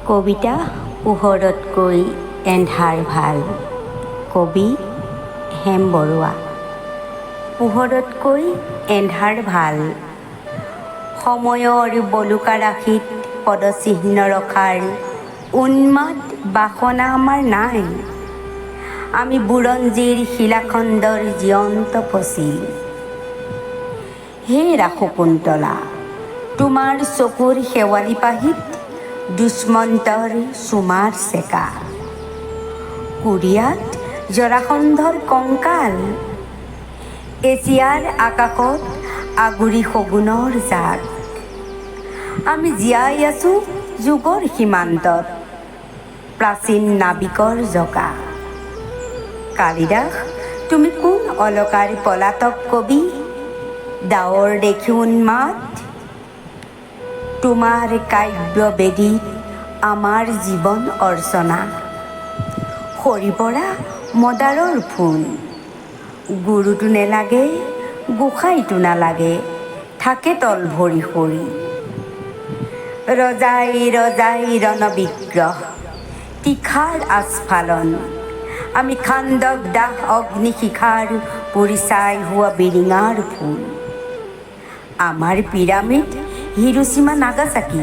কবিতা পোহৰতকৈ এন্ধাৰ ভাল। কবি হেম বৰুৱা। পোহৰতকৈ এন্ধাৰ ভাল, সময়ৰ বলুকা ৰাশিত পদচিহ্ন ৰখাৰ উন্মাদ বাসনা আমাৰ নাই। আমি বুৰঞ্জীৰ শিলাখণ্ডৰ জীয়ন্ত ফচিল। হে ৰাসকুন্তলা, তোমাৰ চকুৰ শেৱালি পাহিত দুষ্মন্তৰ চুমাৰ চেকা। কোৰিয়াত জৰাসন্ধৰ কংকাল, এছিয়াৰ আকাশত আগুৰি শগুনৰ জাক। আমি জীয়াই আছো যুগৰ সীমান্তত, প্ৰাচীন নাবিকৰ জকা। কালিদাস, তুমি কোন অলকাৰ পলাতক কবি, ডাৱৰ দেখি উন্মাদ? তোমাৰ কাব্যবেদীত আমাৰ জীৱন অৰ্চনা। সৰি পৰা মদাৰৰ ফোন, গুৰুটো নেলাগে গোসাঁইটো নালাগে, থাকে তল ভৰি সৰি। ৰজাই ৰজাই ৰণবিগ্ৰহ, তীখাৰ আস্ফালন। আমি খাণ্ডৱ দাহ অগ্নিশিখাৰ পৰিচাই হোৱা বিৰিঙাৰ ফুল। আমাৰ পিৰামিড হিৰোশ্বিমা নাগাচাকি।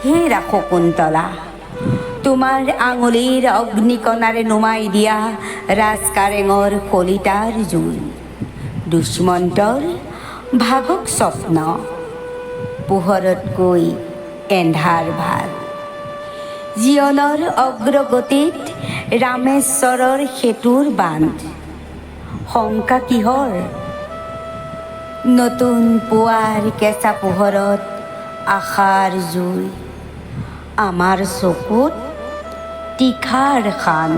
হে ৰাসকুন্তলা, তোমাৰ আঙুলিৰ অগ্নিকণাৰে নুমাই দিয়া ৰাজকাৰেঙৰ শলিতাৰ জুই। দুষ্মন্তৰ ভাগক স্বপ্ন, পোহৰতকৈ এন্ধাৰ ভাল। জীৱনৰ অগ্ৰগতিত ৰামেশ্বৰৰ সেতুৰ বান্ধ। শংকা কিহৰ? নতুন পুৱাৰ কেঁচা পোহৰত আশাৰ জুই। আমাৰ চকুত তীখাৰ শান।